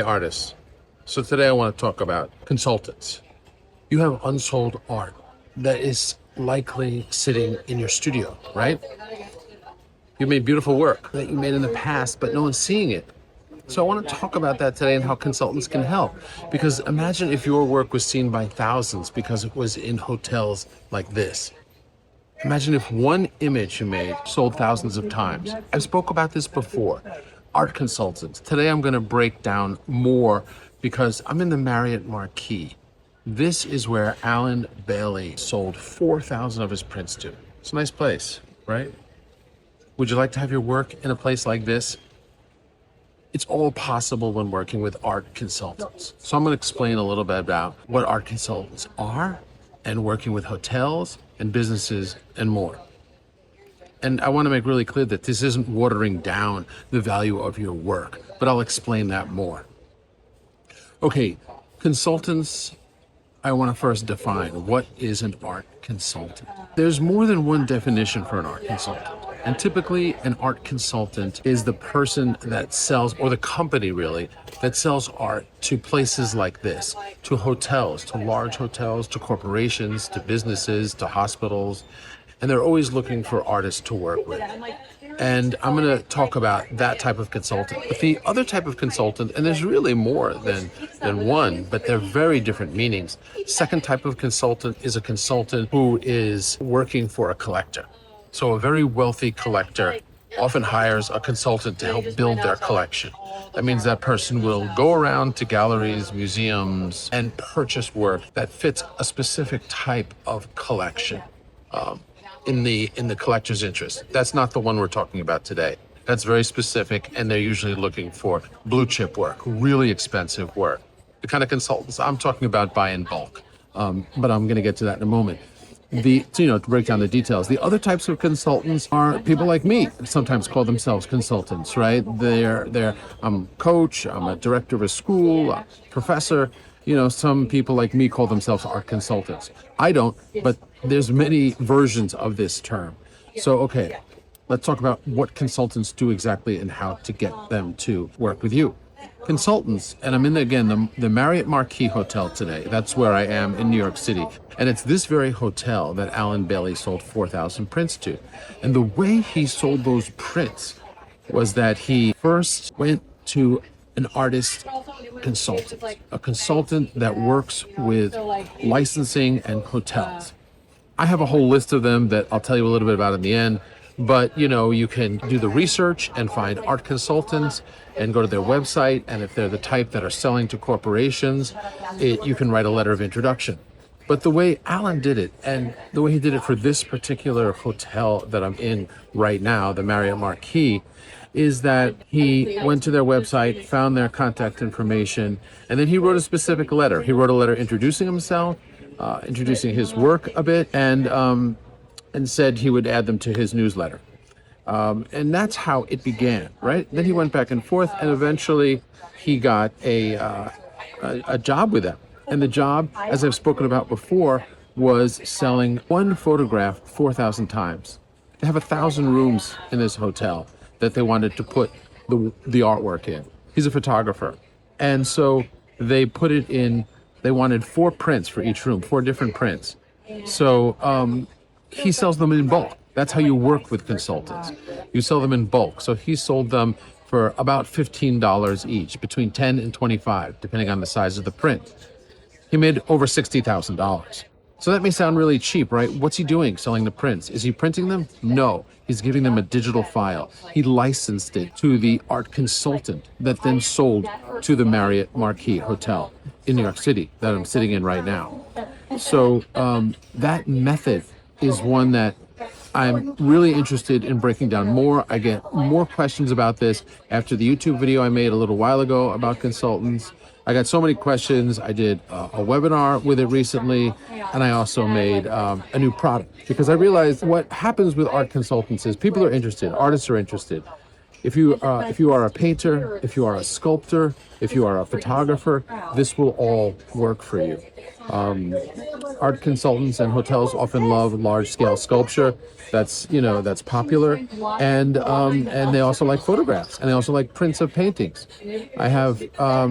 Artists. So today I want to talk about consultants. You have unsold art that is likely sitting in your studio, right? You made beautiful work that you made in the past, but no one's seeing it. So I want to talk about that today and how consultants can help. Because imagine if your work was seen by thousands because it was in hotels like this. Imagine if one image you made sold thousands of times. I've spoke about this before. Art consultants. Today I'm going to break down more because I'm in the Marriott Marquis. This is where Alan Bailey sold 4,000 of his prints to. It's a nice place, right? Would you like to have your work in a place like this? It's all possible when working with art consultants. So I'm going to explain a little bit about what art consultants are and working with hotels and businesses and more. And I want to make really clear that this isn't watering down the value of your work, but I'll explain that more. Okay, consultants, I want to first define what is an art consultant. There's more than one definition for an art consultant. And typically an art consultant is the person that sells, or the company really, that sells art to places like this, to hotels, to large hotels, to corporations, to businesses, to hospitals. And they're always looking for artists to work with. And I'm going to talk about that type of consultant. But the other type of consultant, and there's really more than one, but they're very different meanings. Second type of consultant is a consultant who is working for a collector. So a very wealthy collector often hires a consultant to help build their collection. That means that person will go around to galleries, museums, and purchase work that fits a specific type of collection. In the collector's interest. That's not the one we're talking about today. That's very specific, and they're usually looking for blue chip work, really expensive work. The kind of consultants I'm talking about buy in bulk, but I'm going to get to that in a moment. To break down the details, the other types of consultants are people like me, sometimes call themselves consultants, right? I'm a coach, I'm a director of a school, a professor. Some people like me call themselves art consultants. I don't, but there's many versions of this term. So, okay, let's talk about what consultants do exactly and how to get them to work with you. Consultants, and I'm in, the Marriott Marquis Hotel today. That's where I am in New York City. And it's this very hotel that Alan Bailey sold 4,000 prints to. And the way he sold those prints was that he first went to an artist consultant, a consultant that works with licensing and hotels. I have a whole list of them that I'll tell you a little bit about in the end, but you can do the research and find art consultants and go to their website, and if they're the type that are selling to corporations, you can write a letter of introduction. But the way Alan did it, and the way he did it for this particular hotel that I'm in right now, the Marriott Marquis, is that he went to their website, found their contact information, and then he wrote a specific letter. He wrote a letter introducing himself, introducing his work a bit, and said he would add them to his newsletter. And that's how it began, right? Then he went back and forth, and eventually he got a job with them. And the job, as I've spoken about before, was selling one photograph 4,000 times. They have 1,000 rooms in this hotel that they wanted to put the artwork in. He's a photographer. And so they put it in, they wanted 4 prints for each room, 4 different prints. So he sells them in bulk. That's how you work with consultants. You sell them in bulk. So he sold them for about $15 each, between $10 and $25, depending on the size of the print. He made over $60,000. So that may sound really cheap, right? What's he doing selling the prints? Is he printing them? No, he's giving them a digital file. He licensed it to the art consultant that then sold to the Marriott Marquis Hotel in New York City that I'm sitting in right now. So that method is one that I'm really interested in breaking down more. I get more questions about this after the YouTube video I made a little while ago about consultants. I got so many questions. I did a webinar with it recently, and I also made a new product because I realized what happens with art consultants is people are interested, artists are interested, if you are a painter, if you are a sculptor, if you are a photographer, this will all work for you. Art consultants and hotels often love large-scale sculpture. That's popular, and they also like photographs, and they also like prints of paintings. I have a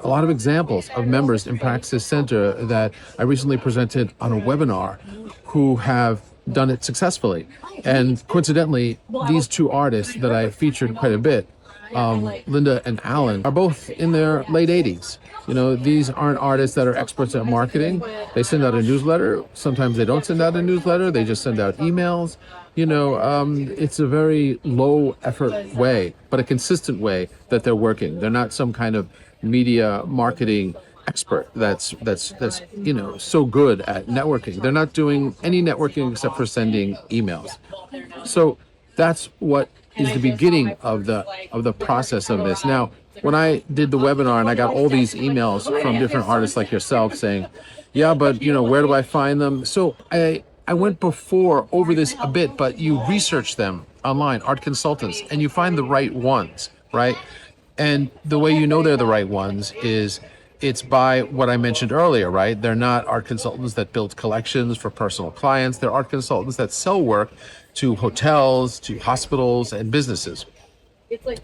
lot of examples of members in Praxis Center that I recently presented on a webinar who have done it successfully. And coincidentally, these two artists that I featured quite a bit, Linda and Alan, are both in their late 80s. These aren't artists that are experts at marketing. They send out a newsletter. Sometimes they don't send out a newsletter. They just send out emails. It's a very low effort way, but a consistent way that they're working. They're not some kind of media marketing expert that's so good at networking. They're not doing any networking except for sending emails. So that's what is the beginning of the process of this. Now, when I did the webinar and I got all these emails from different artists like yourself saying, yeah, but where do I find them? So I went over this a bit, but you research them online, art consultants, and you find the right ones, right? And the way you know they're the right ones is it's by what I mentioned earlier, right? They're not art consultants that build collections for personal clients. They're art consultants that sell work to hotels, to hospitals, and businesses.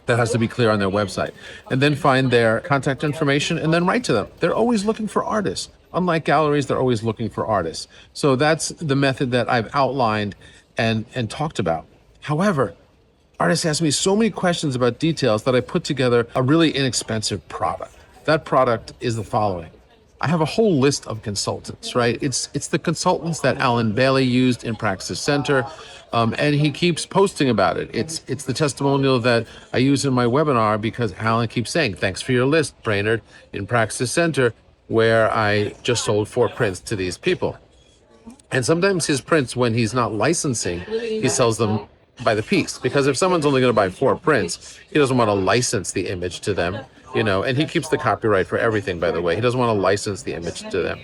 That has to be clear on their website. And then find their contact information and then write to them. They're always looking for artists. Unlike galleries, they're always looking for artists. So that's the method that I've outlined and talked about. However, artists ask me so many questions about details that I put together a really inexpensive product. That product is the following. I have a whole list of consultants, right? It's the consultants that Alan Bailey used in Praxis Center, and he keeps posting about it. It's the testimonial that I use in my webinar because Alan keeps saying, thanks for your list, Brainerd, in Praxis Center, where I just sold 4 prints to these people. And sometimes his prints, when he's not licensing, he sells them by the piece, because if someone's only going to buy 4 prints, he doesn't want to license the image to them. And he keeps the copyright for everything, by the way. He doesn't want to license the image to them.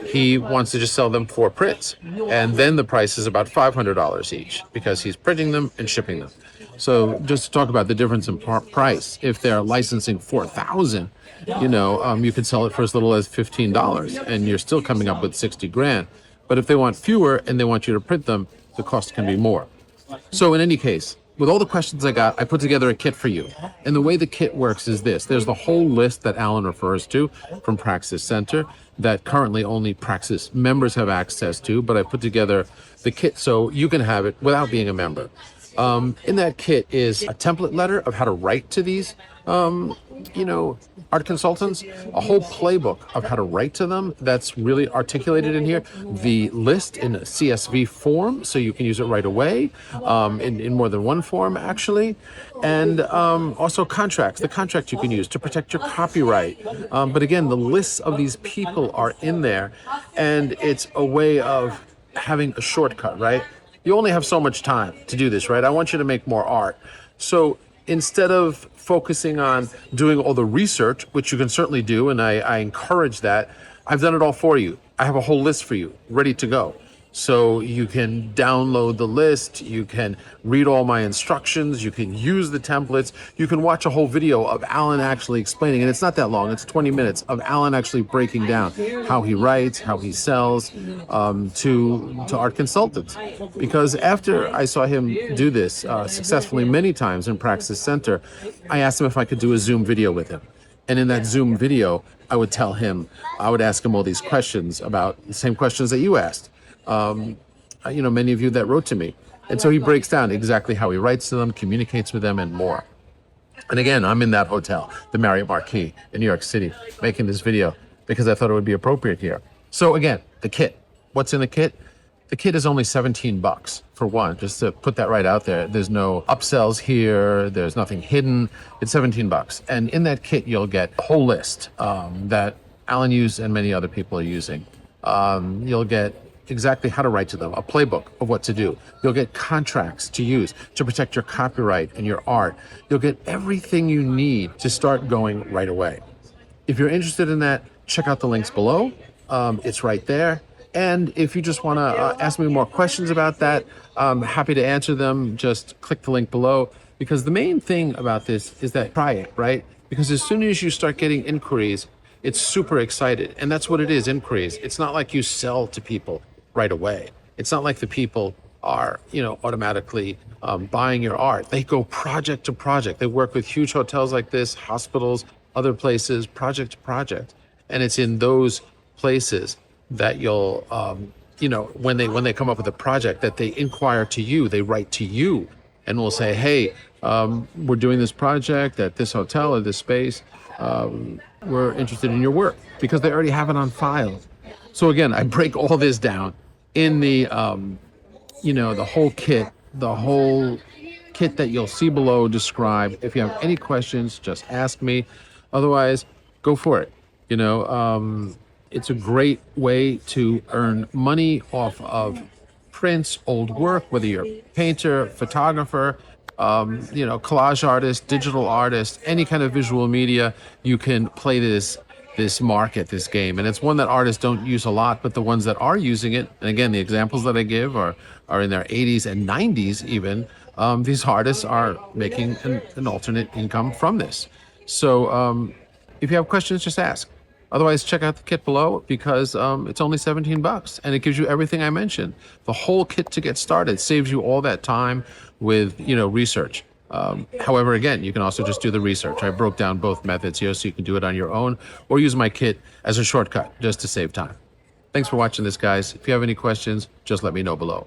He wants to just sell them 4 prints. And then the price is about $500 each because he's printing them and shipping them. So just to talk about the difference in price, if they're licensing 4,000, you could sell it for as little as $15 and you're still coming up with 60 grand. But if they want fewer and they want you to print them, the cost can be more. So in any case, with all the questions I got, I put together a kit for you. And the way the kit works is this. There's the whole list that Alan refers to from Praxis Center that currently only Praxis members have access to, but I put together the kit so you can have it without being a member. In that kit is a template letter of how to write to these art consultants, a whole playbook of how to write to them that's really articulated in here, the list in a CSV form so you can use it right away, in more than one form actually, and also contracts, the contract you can use to protect your copyright. But again, the lists of these people are in there, and it's a way of having a shortcut, right? You only have so much time to do this, right? I want you to make more art. So instead of focusing on doing all the research, which you can certainly do, and I encourage that, I've done it all for you. I have a whole list for you, ready to go. So you can download the list, you can read all my instructions, you can use the templates, you can watch a whole video of Alan actually explaining, and it's not that long, it's 20 minutes of Alan actually breaking down how he writes, how he sells to art consultants. Because after I saw him do this successfully many times in Praxis Center, I asked him if I could do a Zoom video with him. And in that Zoom video, I would ask him all these questions about the same questions that you asked. Many of you that wrote to me. And so he breaks down exactly how he writes to them, communicates with them, and more. And again, I'm in that hotel, the Marriott Marquis in New York City, making this video because I thought it would be appropriate here. So again, the kit. What's in the kit? The kit is only $17 for one, just to put that right out there. There's no upsells here. There's nothing hidden. It's $17. And in that kit, you'll get a whole list that Alan used and many other people are using. You'll get exactly how to write to them, a playbook of what to do. You'll get contracts to use to protect your copyright and your art. You'll get everything you need to start going right away. If you're interested in that, check out the links below. It's right there. And if you just want to ask me more questions about that, I'm happy to answer them. Just click the link below. Because the main thing about this is that try it, right? Because as soon as you start getting inquiries, it's super excited. And that's what it is, inquiries. It's not like you sell to people right away. It's not like the people are, automatically buying your art. They go project to project. They work with huge hotels like this, hospitals, other places, project to project. And it's in those places that you'll, when they come up with a project, that they inquire to you, they write to you and will say, hey, we're doing this project at this hotel or this space. We're interested in your work, because they already have it on file. So again, I break all this down in the, the whole kit that you'll see below described. If you have any questions, just ask me. Otherwise, go for it. It's a great way to earn money off of prints, old work, whether you're a painter, photographer, collage artist, digital artist, any kind of visual media. You can play this market, this game. And it's one that artists don't use a lot, but the ones that are using it, and again, the examples that I give are in their 80s and 90s even, these artists are making an alternate income from this. So if you have questions, just ask. Otherwise, check out the kit below, because it's only $17 and it gives you everything I mentioned. The whole kit to get started saves you all that time with, research. However, again, you can also just do the research. I broke down both methods here so you can do it on your own, or use my kit as a shortcut just to save time. Thanks for watching this, guys. If you have any questions, just let me know below.